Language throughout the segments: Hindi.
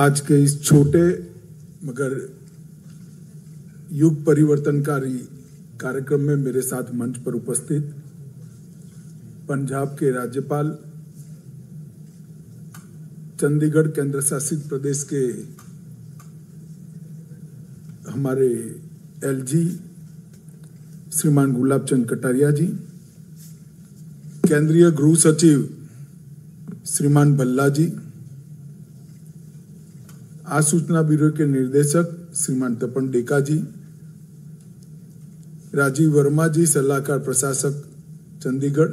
आज के इस छोटे मगर युग परिवर्तनकारी कार्यक्रम में मेरे साथ मंच पर उपस्थित पंजाब के राज्यपाल, चंडीगढ़ केंद्र शासित प्रदेश के हमारे एलजी श्रीमान गुलाब चंद कटारिया जी, केंद्रीय गृह सचिव श्रीमान भल्ला जी, आसूचना ब्यूरो के निर्देशक श्रीमान तपन डेका जी, राजीव वर्मा जी सलाहकार प्रशासक चंडीगढ़,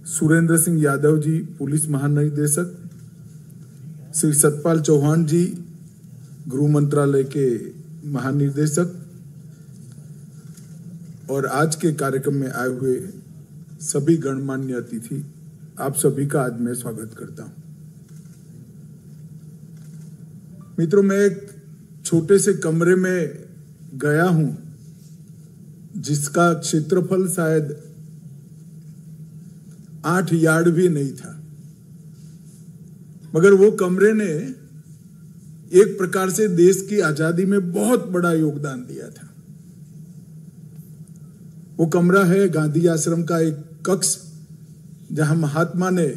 सुरेंद्र सिंह यादव जी पुलिस महानिदेशक, श्री सतपाल चौहान जी गृह मंत्रालय के महानिदेशक और आज के कार्यक्रम में आए हुए सभी गणमान्य अतिथि, आप सभी का आज मैं स्वागत करता हूं। मित्रों, मैं एक छोटे से कमरे में गया हूं जिसका क्षेत्रफल शायद 8 यार्ड भी नहीं था, मगर वो कमरे ने एक प्रकार से देश की आजादी में बहुत बड़ा योगदान दिया था। वो कमरा है गांधी आश्रम का एक कक्ष, जहां महात्मा ने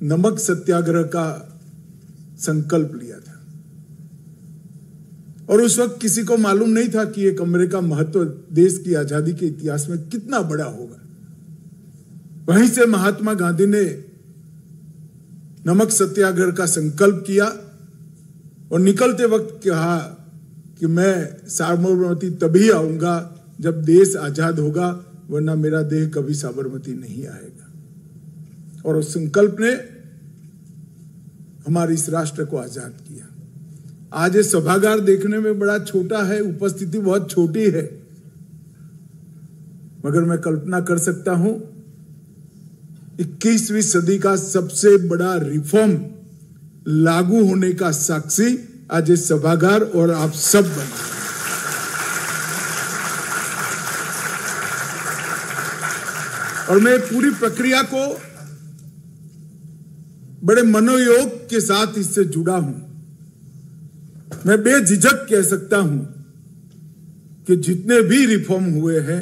नमक सत्याग्रह का संकल्प लिया था और उस वक्त किसी को मालूम नहीं था कि ये कमरे का महत्व देश की आजादी के इतिहास में कितना बड़ा होगा। वहीं से महात्मा गांधी ने नमक सत्याग्रह का संकल्प किया और निकलते वक्त कहा कि मैं साबरमती तभी आऊंगा जब देश आजाद होगा, वरना मेरा देह कभी साबरमती नहीं आएगा। और उस संकल्प ने हमारे इस राष्ट्र को आजाद किया। आज ये सभागार देखने में बड़ा छोटा है, उपस्थिति बहुत छोटी है, मगर मैं कल्पना कर सकता हूं 21वीं सदी का सबसे बड़ा रिफॉर्म लागू होने का साक्षी आज ये सभागार और आप सब बने। और मैं पूरी प्रक्रिया को बड़े मनोयोग के साथ इससे जुड़ा हूं। मैं बेझिझक कह सकता हूं कि जितने भी रिफॉर्म हुए हैं,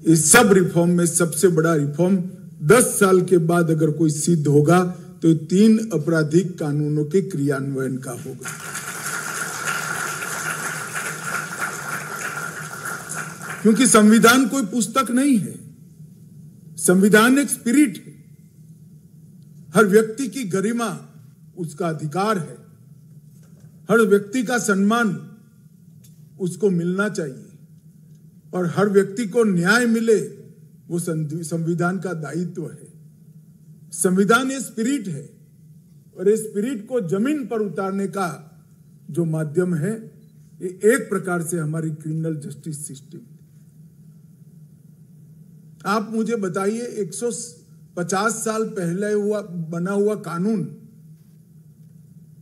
इस सब रिफॉर्म में सबसे बड़ा रिफॉर्म 10 साल के बाद अगर कोई सिद्ध होगा तो 3 आपराधिक कानूनों के क्रियान्वयन का होगा। क्योंकि संविधान कोई पुस्तक नहीं है, संविधान एक स्पिरिट है। हर व्यक्ति की गरिमा उसका अधिकार है, हर व्यक्ति का सम्मान उसको मिलना चाहिए और हर व्यक्ति को न्याय मिले, वो संविधान का दायित्व है। संविधान ये स्पिरिट है और इस स्पिरिट को जमीन पर उतारने का जो माध्यम है, ये एक प्रकार से हमारी क्रिमिनल जस्टिस सिस्टम। आप मुझे बताइए 150 साल पहले बना हुआ कानून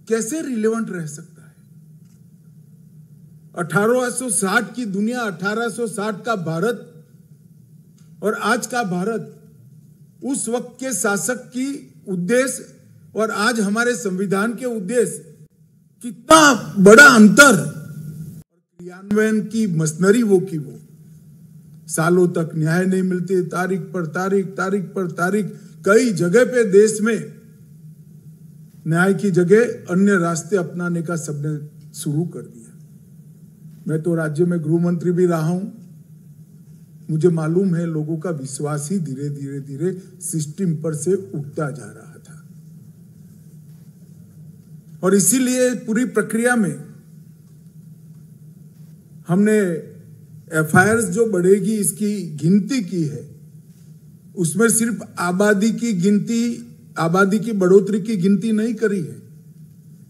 कैसे रिलेवेंट रह सकता है? 1860 की दुनिया, 1860 का भारत और आज का भारत, उस वक्त के शासक की उद्देश्य और आज हमारे संविधान के उद्देश्य, कितना बड़ा अंतर। और क्रियान्वयन की मशीनरी वो की वो, सालों तक न्याय नहीं मिलती, तारीख पर तारीख। कई जगह पे देश में न्याय की जगह अन्य रास्ते अपनाने का सबने शुरू कर दिया। मैं तो राज्य में गृह मंत्री भी रहा हूं, मुझे मालूम है लोगों का विश्वास ही धीरे धीरे सिस्टम पर से उठता जा रहा था। और इसीलिए पूरी प्रक्रिया में हमने एफआईआर जो बढ़ेगी इसकी गिनती की है। उसमें सिर्फ आबादी की बढ़ोतरी की गिनती नहीं करी है,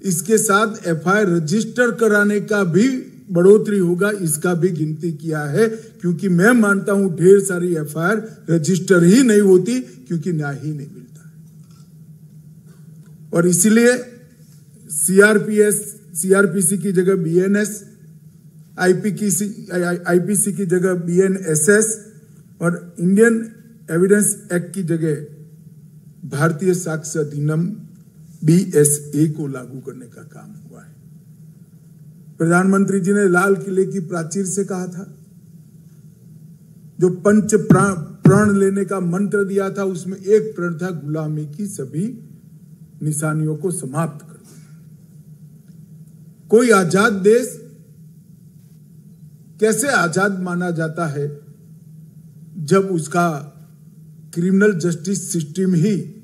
इसके साथ एफआईआर रजिस्टर कराने का भी बढ़ोतरी होगा, इसका भी गिनती किया है। क्योंकि मैं मानता हूं ढेर सारी एफआईआर रजिस्टर ही नहीं होती क्योंकि न्याय ही नहीं मिलता। और इसीलिए सीआरपीसी की जगह बीएनएस, आईपीसी की जगह बीएनएसएस और इंडियन एविडेंस एक्ट की जगह भारतीय साक्ष्य अधिनियम BSA को लागू करने का काम हुआ है। प्रधानमंत्री जी ने लाल किले की प्राचीर से कहा था, जो पंच प्रण लेने का मंत्र दिया था, उसमें एक प्रण था गुलामी की सभी निशानियों को समाप्त कर देना। कोई आजाद देश कैसे आजाद माना जाता है जब उसका क्रिमिनल जस्टिस सिस्टम ही,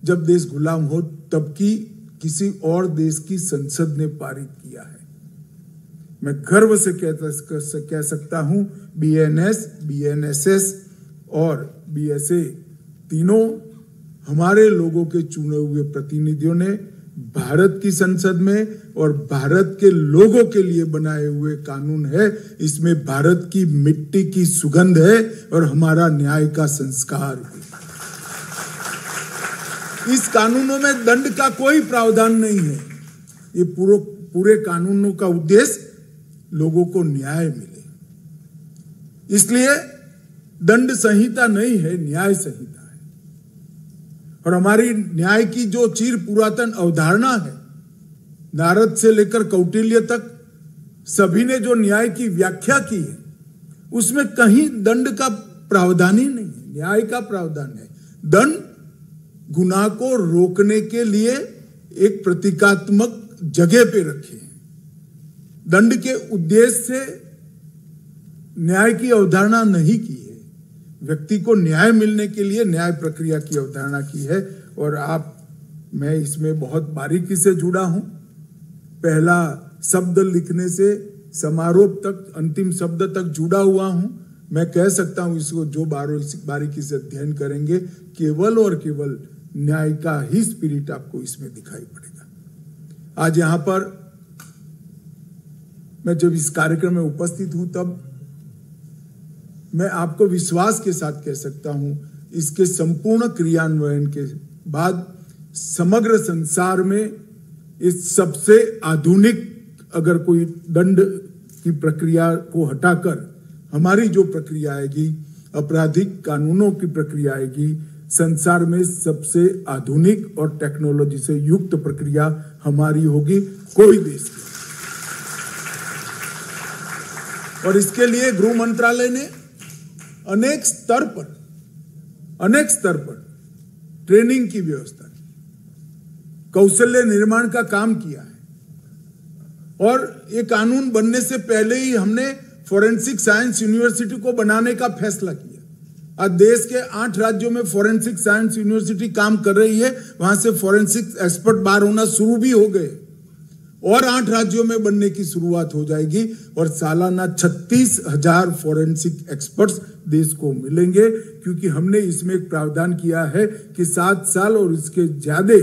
जब देश गुलाम हो तब की किसी और देश की संसद ने पारित किया है। मैं गर्व से कह सकता हूं BNS, BNSS और BSA तीनों हमारे लोगों के चुने हुए प्रतिनिधियों ने भारत की संसद में और भारत के लोगों के लिए बनाए हुए कानून है। इसमें भारत की मिट्टी की सुगंध है और हमारा न्याय का संस्कार है। इस कानूनों में दंड का कोई प्रावधान नहीं है। ये पूरे कानूनों का उद्देश्य लोगों को न्याय मिले, इसलिए दंड संहिता नहीं है, न्याय संहिता है। और हमारी न्याय की जो चिर पुरातन अवधारणा है, नारद से लेकर कौटिल्य तक सभी ने जो न्याय की व्याख्या की है, उसमें कहीं दंड का प्रावधान ही नहीं है, न्याय का प्रावधान है। दंड गुनाह को रोकने के लिए एक प्रतीकात्मक जगह पे रखे हैं। दंड के उद्देश्य से न्याय की अवधारणा नहीं की है, व्यक्ति को न्याय मिलने के लिए न्याय प्रक्रिया की अवधारणा की है। और मैं इसमें बहुत बारीकी से जुड़ा हूं। पहला शब्द लिखने से समारोह तक, अंतिम शब्द तक जुड़ा हुआ हूं। मैं कह सकता हूं इसको जो बारीकी से अध्ययन करेंगे, केवल और केवल न्याय का ही स्पिरिट आपको इसमें दिखाई पड़ेगा। आज यहां पर मैं जब इस कार्यक्रम में उपस्थित हूं, तब मैं आपको विश्वास के साथ कह सकता हूं, इसके संपूर्ण क्रियान्वयन के बाद समग्र संसार में इस सबसे आधुनिक, अगर कोई दंड की प्रक्रिया को हटाकर हमारी जो प्रक्रिया आएगी, आपराधिक कानूनों की प्रक्रिया आएगी, संसार में सबसे आधुनिक और टेक्नोलॉजी से युक्त प्रक्रिया हमारी होगी, कोई देश की। और इसके लिए गृह मंत्रालय ने अनेक स्तर पर ट्रेनिंग की व्यवस्था की, कौशल्य निर्माण का काम किया है। और ये कानून बनने से पहले ही हमने फोरेंसिक साइंस यूनिवर्सिटी को बनाने का फैसला किया। आज देश के 8 राज्यों में फोरेंसिक साइंस यूनिवर्सिटी काम कर रही है। वहां से फोरेंसिक एक्सपर्ट बाहर होना शुरू भी हो गए और 8 राज्यों में बनने की शुरुआत हो जाएगी। और सालाना 36,000 फोरेंसिक एक्सपर्ट्स देश को मिलेंगे, क्योंकि हमने इसमें एक प्रावधान किया है कि 7 साल और इसके ज्यादा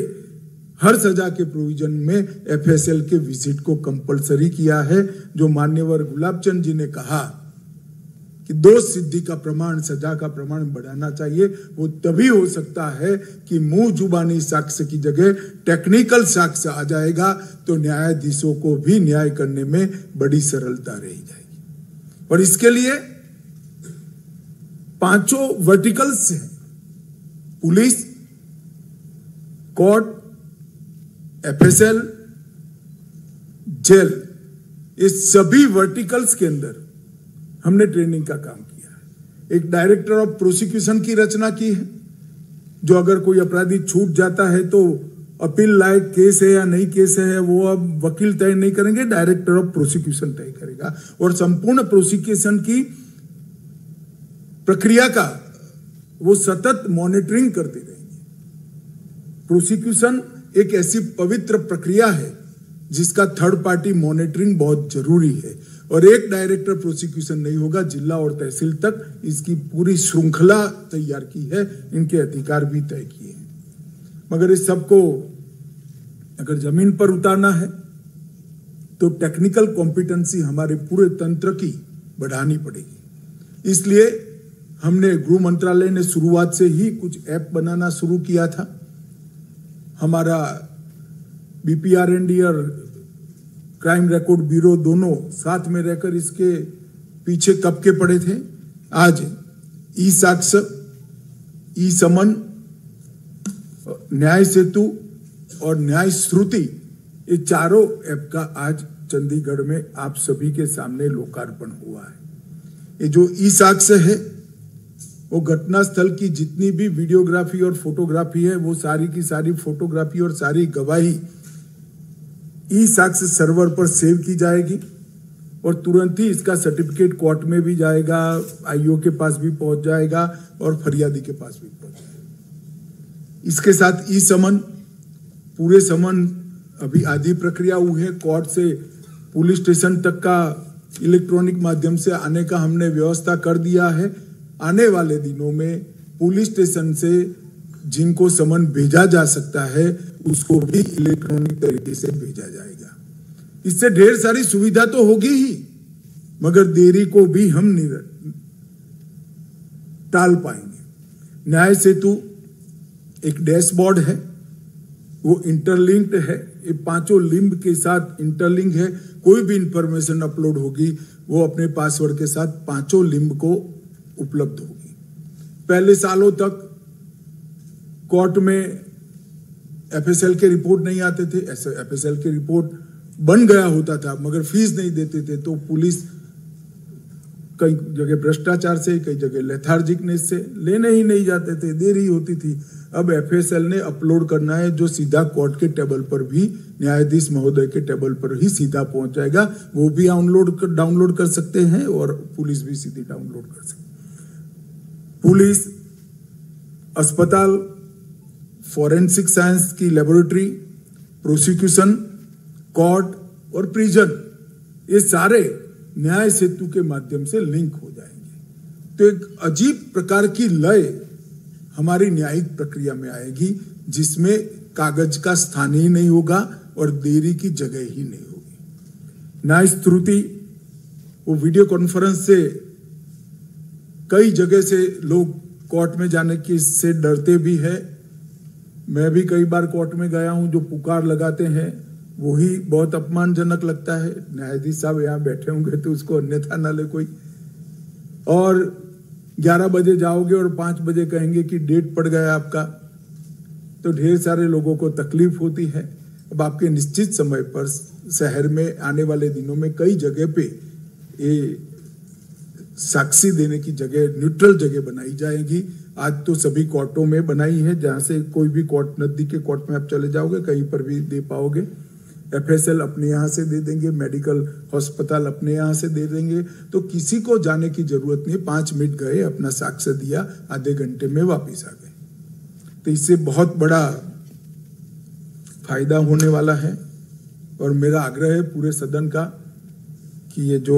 हर सजा के प्रोविजन में FSL के विजिट को कंपलसरी किया है। जो मान्यवर गुलाबचंद जी ने कहा कि दोष सिद्धि का प्रमाण, सजा का प्रमाण बढ़ाना चाहिए, वो तभी हो सकता है कि मुंह जुबानी साक्ष्य की जगह टेक्निकल साक्ष्य आ जाएगा, तो न्यायाधीशों को भी न्याय करने में बड़ी सरलता रही जाएगी। और इसके लिए 5 वर्टिकल्स हैं, पुलिस, कोर्ट, FSL, जेल। इस सभी वर्टिकल्स के अंदर हमने ट्रेनिंग का काम किया है। एक डायरेक्टर ऑफ प्रोसिक्यूशन की रचना की है, जो अगर कोई अपराधी छूट जाता है तो अपील लायक केस है या नहीं केस है, वो अब वकील तय नहीं करेंगे, डायरेक्टर ऑफ प्रोसिक्यूशन तय करेगा। और संपूर्ण प्रोसिक्यूशन की प्रक्रिया का वो सतत मॉनिटरिंग करते रहेंगे। प्रोसिक्यूशन एक ऐसी पवित्र प्रक्रिया है जिसका थर्ड पार्टी मॉनिटरिंग बहुत जरूरी है। और एक डायरेक्टर प्रोसिक्यूशन नहीं होगा, जिला और तहसील तक इसकी पूरी श्रृंखला तैयार की है, इनके अधिकार भी तय किए हैं। मगर इस सबको अगर जमीन पर उतारना है तो टेक्निकल कॉम्पिटेंसी हमारे पूरे तंत्र की बढ़ानी पड़ेगी। इसलिए हमने गृह मंत्रालय ने शुरुआत से ही कुछ ऐप बनाना शुरू किया था। हमारा BPRND और क्राइम रिकॉर्ड ब्यूरो दोनों साथ में रहकर इसके पीछे कब के पड़े थे। आज ई-साक्ष्य, ई-समन, न्याय सेतु, और न्याय श्रुति, ये चारों ऐप का आज चंडीगढ़ में आप सभी के सामने लोकार्पण हुआ है। ये जो ई साक्ष्य है वो घटनास्थल की जितनी भी वीडियोग्राफी और फोटोग्राफी है वो सारी की सारी फोटोग्राफी और सारी गवाही ई साक्ष्य सर्वर पर सेव की जाएगी और तुरंत ही इसका सर्टिफिकेट कोर्ट में भी जाएगा, आईओ के पास भी पहुंच जाएगा और फरियादी के पास भी पहुंच जाएगा। इसके साथ ई समन, पूरे समन अभी आधी प्रक्रिया हुई है, कोर्ट से पुलिस स्टेशन तक का इलेक्ट्रॉनिक माध्यम से आने का हमने व्यवस्था कर दिया है। आने वाले दिनों में पुलिस स्टेशन से जिनको समन भेजा जा सकता है उसको भी इलेक्ट्रॉनिक तरीके से भेजा जाएगा। इससे ढेर सारी सुविधा तो होगी ही, मगर देरी को भी हम टाल पाएंगे। न्याय सेतु एक डैशबोर्ड है, वो इंटरलिंक्ड है, ये पांचों लिंब के साथ इंटरलिंक है। कोई भी इंफॉर्मेशन अपलोड होगी वो अपने पासवर्ड के साथ पांचों लिंब को उपलब्ध होगी। पहले सालों तक कोर्ट में एफएसएल के रिपोर्ट नहीं आते थे, ऐसे एफएसएल के रिपोर्ट बन गया होता था मगर फीस नहीं देते थे, तो पुलिस कई जगह भ्रष्टाचार से, कई जगह लेथार्जिकनेस से लेने ही नहीं जाते थे, देरी होती थी। अब एफएसएल ने अपलोड करना है जो सीधा कोर्ट के टेबल पर भी, न्यायाधीश महोदय के टेबल पर ही सीधा पहुंच जाएगा। वो भी डाउनलोड कर सकते हैं और पुलिस भी सीधी डाउनलोड कर सकते हैं। पुलिस, अस्पताल, फॉरेंसिक साइंस की लेबोरेटरी, प्रोसिक्यूशन, कोर्ट और प्रिजन, ये सारे न्याय सेतु के माध्यम से लिंक हो जाएंगे। तो एक अजीब प्रकार की लय हमारी न्यायिक प्रक्रिया में आएगी जिसमें कागज का स्थान ही नहीं होगा और देरी की जगह ही नहीं होगी। न्याय श्रुति, वो वीडियो कॉन्फ्रेंस से कई जगह से लोग कोर्ट में जाने की से डरते भी है। मैं भी कई बार कोर्ट में गया हूं, जो पुकार लगाते हैं वही बहुत अपमानजनक लगता है। न्यायाधीश साहब यहाँ बैठे होंगे तो उसको अन्यथा ना ले कोई। और 11 बजे जाओगे और 5 बजे कहेंगे कि डेट पड़ गया आपका, तो ढेर सारे लोगों को तकलीफ होती है। अब आपके निश्चित समय पर शहर में आने वाले दिनों में कई जगह पे ये साक्षी देने की जगह, न्यूट्रल जगह बनाई जाएगी। आज तो सभी कोर्टों में बनाई है, जहां से कोई भी कोर्ट, नजदीक के कोर्ट में आप चले जाओगे कहीं पर भी दे पाओगे। एफएसएल अपने यहाँ से दे देंगे, मेडिकल अस्पताल अपने यहाँ से दे देंगे, तो किसी को जाने की जरूरत नहीं। 5 मिनट गए, अपना साक्ष्य दिया, आधे घंटे में वापिस आ गए। तो इससे बहुत बड़ा फायदा होने वाला है। और मेरा आग्रह है पूरे सदन का कि ये जो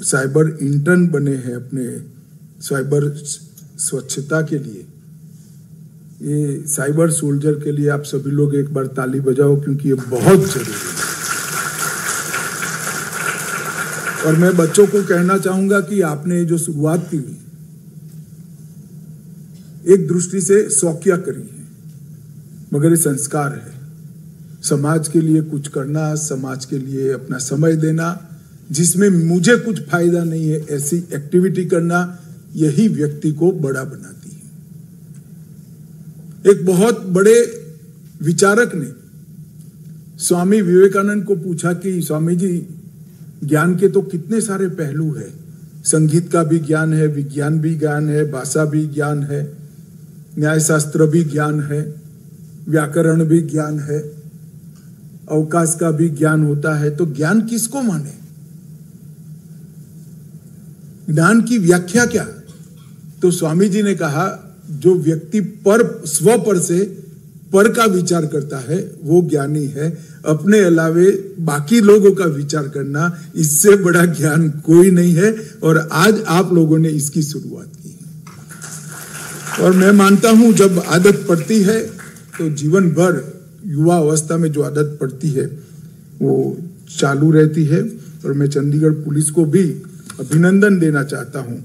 साइबर इंटर्न बने हैं अपने साइबर स्वच्छता के लिए, ये साइबर सोल्जर के लिए आप सभी लोग एक बार ताली बजाओ, क्योंकि ये बहुत जरूरी है। और मैं बच्चों को कहना चाहूंगा कि आपने जो शुरुआत की एक दृष्टि से शौकिया करी है, मगर ये संस्कार है। समाज के लिए कुछ करना, समाज के लिए अपना समय देना, जिसमें मुझे कुछ फायदा नहीं है ऐसी एक्टिविटी करना, यही व्यक्ति को बड़ा बनाती है। एक बहुत बड़े विचारक ने स्वामी विवेकानंद को पूछा कि स्वामी जी, ज्ञान के तो कितने सारे पहलू हैं, संगीत का भी ज्ञान है, विज्ञान भी ज्ञान है, भाषा भी ज्ञान है, न्यायशास्त्र भी ज्ञान है, व्याकरण भी ज्ञान है, अवकाश का भी ज्ञान होता है, तो ज्ञान किसको माने? ज्ञान की व्याख्या क्या? तो स्वामी जी ने कहा, जो व्यक्ति पर, स्व पर से पर का विचार करता है वो ज्ञानी है। अपने अलावे बाकी लोगों का विचार करना, इससे बड़ा ज्ञान कोई नहीं है। और आज आप लोगों ने इसकी शुरुआत की है। और मैं मानता हूं जब आदत पड़ती है तो जीवन भर, युवा अवस्था में जो आदत पड़ती है वो चालू रहती है। और मैं चंडीगढ़ पुलिस को भी अभिनंदन देना चाहता हूं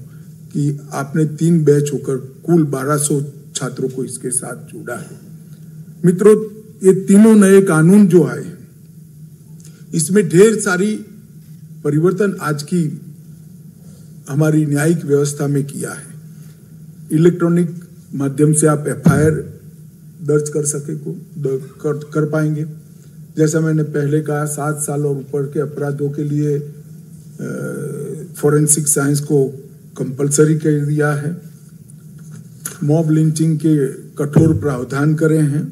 कि आपने 3 बैच होकर कुल 1200 छात्रों को इसके साथ जोड़ा है। मित्रों, ये तीनों नए कानून जो आए हैं, इसमें ढेर सारी परिवर्तन आज की हमारी न्यायिक व्यवस्था में किया है। इलेक्ट्रॉनिक माध्यम से आप एफआईआर दर्ज कर पाएंगे। जैसा मैंने पहले कहा, 7 साल और ऊपर के अपराधों के लिए फोरेंसिक साइंस को कंपलसरी कर दिया है। मॉब लिंचिंग के कठोर प्रावधान करे हैं।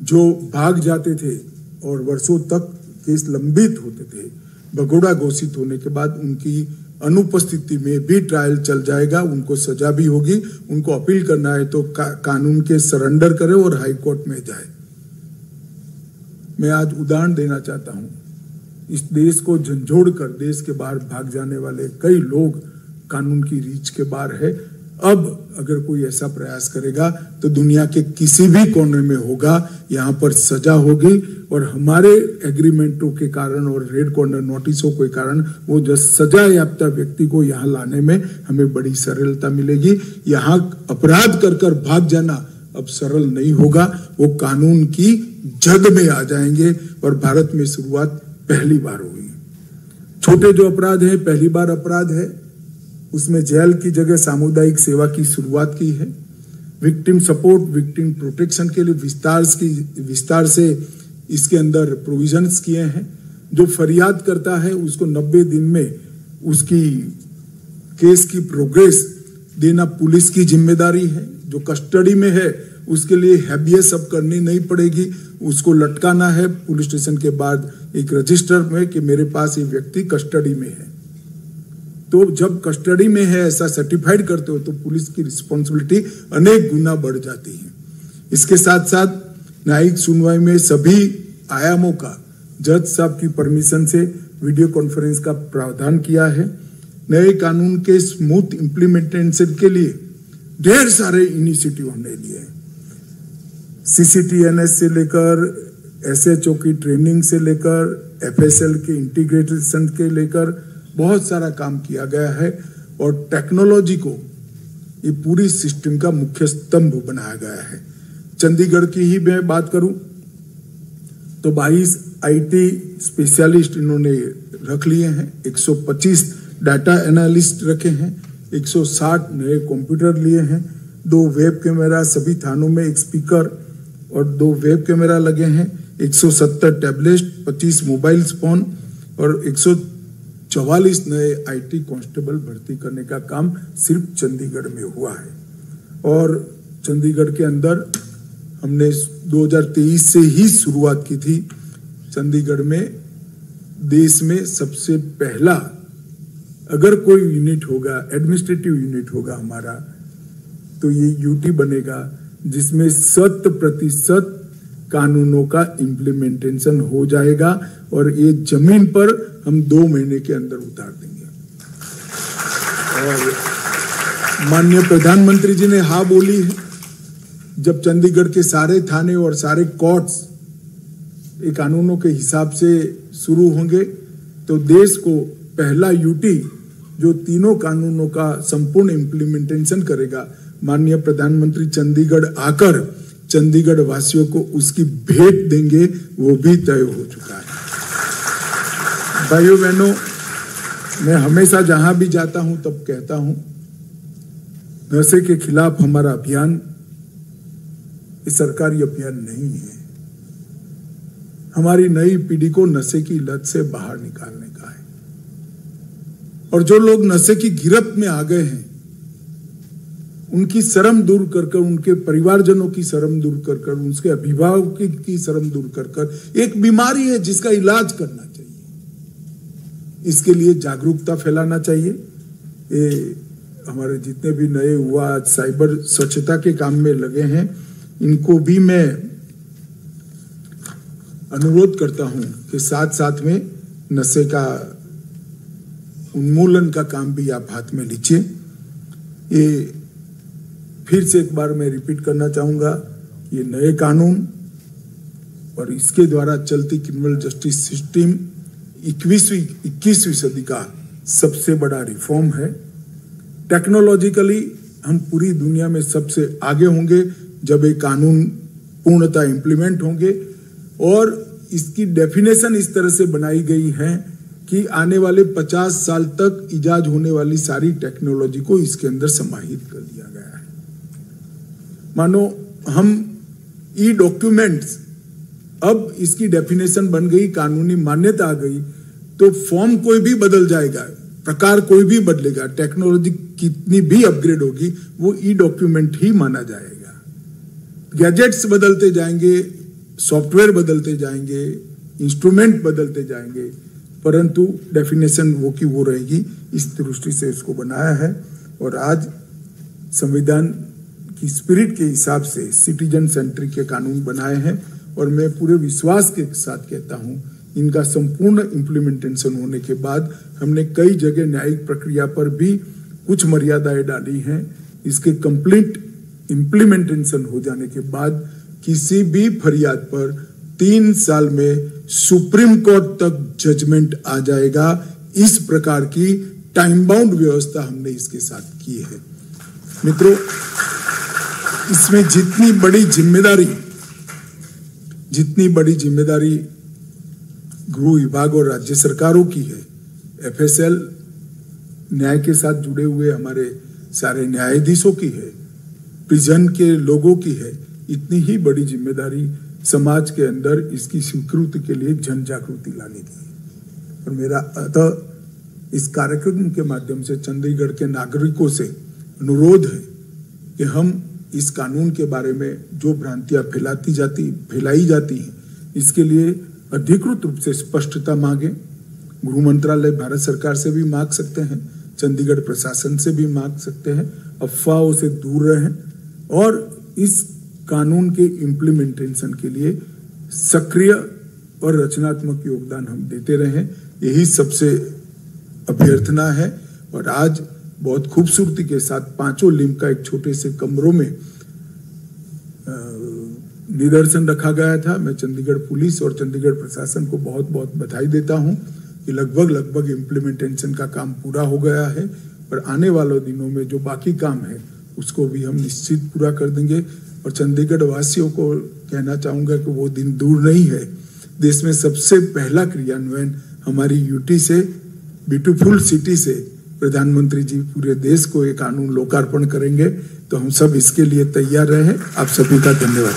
जो भाग जाते थे और वर्षों तक केस लंबित होते थे, भगोड़ा घोषित होने के बाद उनकी अनुपस्थिति में भी ट्रायल चल जाएगा, उनको सजा भी होगी। उनको अपील करना है तो कानून के सरेंडर करे और हाई कोर्ट में जाए। मैं आज उदाहरण देना चाहता हूं, इस देश को झंझोड़ कर देश के बाहर भाग जाने वाले कई लोग कानून की रीच के बाहर है। अब अगर कोई ऐसा प्रयास करेगा तो दुनिया के किसी भी कोने में होगा, यहाँ पर सजा होगी। और हमारे एग्रीमेंटों के कारण और रेड कॉर्नर नोटिसों के कारण वो जो सजा याफ्ता व्यक्ति को यहाँ लाने में हमें बड़ी सरलता मिलेगी। यहाँ अपराध कर भाग जाना अब सरल नहीं होगा, वो कानून की जद में आ जाएंगे। और भारत में शुरुआत पहली बार हुई। छोटे जो अपराध है, पहली बार अपराध है, उसमें जेल की जगह सामुदायिक सेवा की शुरुआत की है। विक्टिम सपोर्ट, विक्टिम प्रोटेक्शन के लिए विस्तार से इसके अंदर प्रोविजंस किए हैं। जो फरियाद करता है उसको 90 दिन में उसकी केस की प्रोग्रेस देना पुलिस की जिम्मेदारी है। जो कस्टडी में है उसके लिए हैबियस अब करनी नहीं पड़ेगी, उसको लटकाना है पुलिस स्टेशन के बाद एक रजिस्टर में कि मेरे पास ये व्यक्ति कस्टडी में है। तो जब कस्टडी में है ऐसा सर्टिफाइड करते हो तो पुलिस की रिस्पॉन्सिबिलिटी अनेक गुना बढ़ जाती है। इसके साथ साथ न्यायिक सुनवाई में सभी आयामों का जज साहब की परमिशन से वीडियो कॉन्फ्रेंस का प्रावधान किया है। नए कानून के स्मूथ इम्प्लीमेंटेशन के लिए ढेर सारे इनिशिएटिव हमने लिए हैं। CCTNS से लेकर SHO की ट्रेनिंग से लेकर FSL के इंटीग्रेशन के लेकर बहुत सारा काम किया गया है। और टेक्नोलॉजी को ये पूरी सिस्टम का मुख्य स्तंभ बनाया गया है। चंडीगढ़ की ही मैं बात करूं तो 22 IT स्पेशलिस्ट इन्होंने रख लिए हैं, 125 डाटा एनालिस्ट रखे हैं, 160 नए कंप्यूटर लिए हैं, 2 वेब कैमरा, सभी थानों में 1 स्पीकर और 2 वेब कैमरा लगे हैं, 170 टैबलेट, 25 मोबाइल फोन और 144 नए IT कांस्टेबल भर्ती करने का काम सिर्फ चंडीगढ़ में हुआ है। और चंडीगढ़ के अंदर हमने 2023 से ही शुरुआत की थी। चंडीगढ़ में देश में सबसे पहला अगर कोई यूनिट होगा, एडमिनिस्ट्रेटिव यूनिट होगा हमारा, तो ये UT बनेगा जिसमें 100% कानूनों का इम्प्लीमेंटेशन हो जाएगा। और ये जमीन पर हम 2 महीने के अंदर उतार देंगे। और माननीय प्रधानमंत्री जी ने हाँ बोली है। जब चंडीगढ़ के सारे थाने और सारे कोर्ट्स ये कानूनों के हिसाब से शुरू होंगे तो देश को पहला UT जो तीनों कानूनों का संपूर्ण इम्प्लीमेंटेशन करेगा, माननीय प्रधानमंत्री चंडीगढ़ आकर चंडीगढ़ वासियों को उसकी भेंट देंगे, वो भी तय हो चुका है। भाइयों बहनों, मैं हमेशा जहां भी जाता हूं तब कहता हूं, नशे के खिलाफ हमारा अभियान ये सरकारी अभियान नहीं है। हमारी नई पीढ़ी को नशे की लत से बाहर निकालने का है। और जो लोग नशे की गिरफ्त में आ गए हैं उनकी शर्म दूर कर उनके परिवारजनों की शर्म दूर कर उनके अभिभावकों की शर्म दूर कर एक बीमारी है जिसका इलाज करना चाहिए। इसके लिए जागरूकता फैलाना चाहिए। ये हमारे जितने भी नए युवा साइबर स्वच्छता के काम में लगे हैं, इनको भी मैं अनुरोध करता हूं कि साथ साथ में नशे का उन्मूलन का काम भी आप हाथ में लीजिए। ये फिर से एक बार मैं रिपीट करना चाहूंगा, ये नए कानून और इसके द्वारा चलती क्रिमिनल जस्टिस सिस्टम 21वीं सदी का सबसे बड़ा रिफॉर्म है। टेक्नोलॉजिकली हम पूरी दुनिया में सबसे आगे होंगे जब ये कानून पूर्णतः इंप्लीमेंट होंगे। और इसकी डेफिनेशन इस तरह से बनाई गई है कि आने वाले 50 साल तक इजाद होने वाली सारी टेक्नोलॉजी को इसके अंदर समाहित कर दिया गया है। मानो हम ई डॉक्यूमेंट्स, अब इसकी डेफिनेशन बन गई, कानूनी मान्यता आ गई, तो फॉर्म कोई भी बदल जाएगा, प्रकार कोई भी बदलेगा, टेक्नोलॉजी कितनी भी अपग्रेड होगी, वो ई डॉक्यूमेंट ही माना जाएगा। गैजेट्स बदलते जाएंगे, सॉफ्टवेयर बदलते जाएंगे, इंस्ट्रूमेंट बदलते जाएंगे, परंतु डेफिनेशन वो की वो रहेगी। इस दृष्टि से इसको बनाया है और आज संविधान की स्पिरिट के हिसाब से सिटीजन सेंट्रिक के कानून बनाए हैं और मैं पूरे विश्वास के साथ कहता हूं, इनका संपूर्ण इम्प्लीमेंटेशन होने के बाद हमने कई जगह न्यायिक प्रक्रिया पर भी कुछ मर्यादाएं डाली हैं। इसके कंप्लीट इम्प्लीमेंटेशन हो जाने के बाद किसी भी फरियाद पर 3 साल में सुप्रीम कोर्ट तक जजमेंट आ जाएगा। इस प्रकार की टाइम बाउंड व्यवस्था हमने इसके साथ की है। मित्रों, इसमें जितनी बड़ी जिम्मेदारी गृह विभाग और राज्य सरकारों की है, एफएसएल न्याय के साथ जुड़े हुए हमारे सारे न्यायाधीशों की है, प्रिजन के लोगों की है, इतनी ही बड़ी जिम्मेदारी समाज के अंदर इसकी स्वीकृति के लिए जन जागृति लाने की है। और मेरा अतः इस कार्यक्रम के माध्यम से चंडीगढ़ के नागरिकों से अनुरोध है कि हम इस कानून के बारे में जो भ्रांतियां फैलाई जाती हैं, इसके लिए अधिकृत रूप से स्पष्टता मांगे। गृह मंत्रालय भारत सरकार से भी मांग सकते हैं, चंडीगढ़ प्रशासन से भी मांग सकते हैं, अफवाहों से दूर रहें और इस कानून के इम्प्लीमेंटेशन के लिए सक्रिय और रचनात्मक योगदान हम देते रहें, यही सबसे अभ्यर्थना है। और आज बहुत खूबसूरती के साथ 5 लिंब का एक छोटे से कमरों में निदर्शन रखा गया था। मैं चंडीगढ़ पुलिस और चंडीगढ़ प्रशासन को बहुत बहुत बधाई देता हूं कि लगभग इम्प्लीमेंटेशन का काम पूरा हो गया है और आने वाले दिनों में जो बाकी काम है उसको भी हम निश्चित पूरा कर देंगे। और चंडीगढ़ वासियों को कहना चाहूंगा कि वो दिन दूर नहीं है। देश में सबसे पहला क्रियान्वयन हमारी यूटी से, ब्यूटीफुल सिटी से प्रधानमंत्री जी पूरे देश को ये कानून लोकार्पण करेंगे, तो हम सब इसके लिए तैयार रहे। आप सभी का धन्यवाद।